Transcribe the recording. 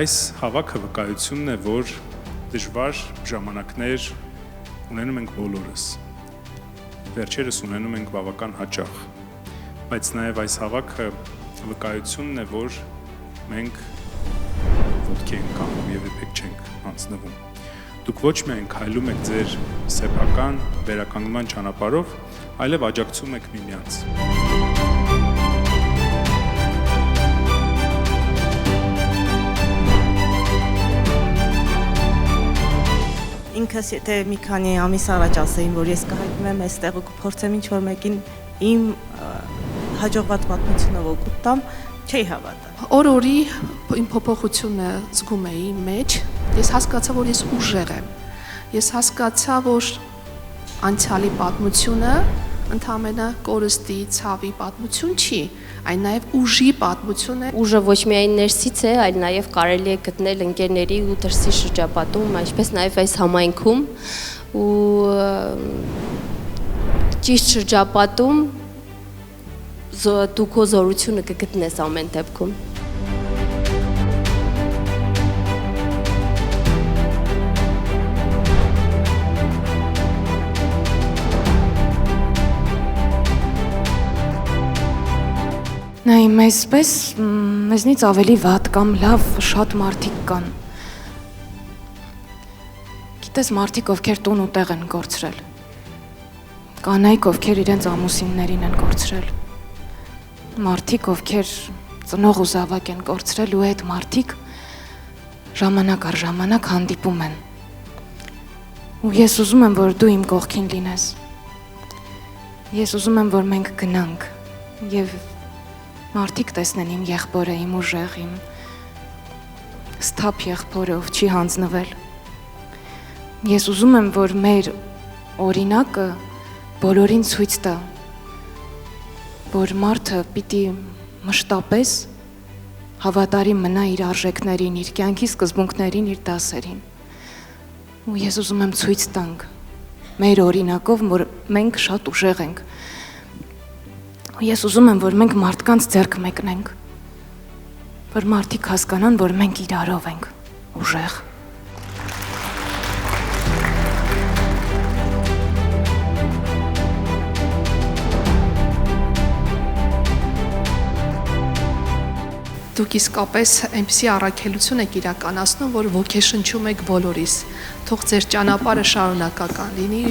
Այս հավաքը վկայությունն է, որ դժվար ժամանակներ ունենում ենք բոլորս, վերջերս ունենում ենք բավական հաճախ, բայց նաև այս հավաքը վկայությունն է, որ մենք ոտքի ենք կանգնում և երբեք չենք անցնվում։ Դուք ոչ միայն քայլում եք ձեր սեփական վերականգնման ճանապարհով, այլև աջակցում եք միմյանց։ Ինքս եթե մի քանի ամիս առաջ ասեին, որ ես կհայտնվեմ այստեղ ու կփորձեմ ինչ-որ մեկին իմ հաջողված պատմությունով օգուտ տամ, չէի հավատա։ Օր-օրի իմ փոփոխությունը զգում էի մեջ, ես հասկացա, որ ես ուժեղ եմ։ Ես հասկացա, որ անցյալի պատմությունը ընդամենը կորստի, ցավի պատմություն չի, այն նաև ուժի պատմություն է։ Ուժը ոչ միայն ներսից է, այլ նաև կարելի է գտնել ընկերների ու դրսի շրջապատում, այսպես նաև այս համայնքում ու ճիշտ շրջապատում դու քո զորությունը կգտնես ամեն դեպքում։ Նայ, մեզնից ավելի վատ կամ լավ շատ մարդիկ կան։ Գիտես, մարդիկ, ովքեր տուն ու տեղ են կորցրել։ Կանայք, ովքեր իրենց ամուսիններին են կորցրել։ Մարդիկ, ովքեր ծնող ու զավակ են կորցրել ու այդ մարդիկ ժամանակ առ ժամանակ հանդիպում են։ Ու ես ուզում եմ, որ դու իմ կողքին լինես։ Ես ուզում եմ, որ մենք գնանք և մարդիկ տեսնեն իմ եղբորը, իմ ուժեղ, իմ սթափ եղբորը, ով չի հանձնվել։ Ես ուզում եմ, որ մեր օրինակը բոլորին ցույց տա, որ մարդը պիտի մշտապես հավատարիմ մնա իր արժեքներին, իր կյանքի սկզբունքներին, իր դասերին։ Ու ես ուզում եմ ցույց տանք մեր օրինակով, որ մենք շատ ուժեղ ենք։ Ես ուզում եմ, որ մենք մարդկանց ձեռք մեկնենք, որ մարդիկ հասկանան, որ մենք իրարով ենք ուժեղ։ Դուք իսկապես այնպիսի առաքելություն եք իրականացնում, որ ոգեշնչում եք բոլորիս։ Թող ձեր ճանապարհը շարունակական լինի։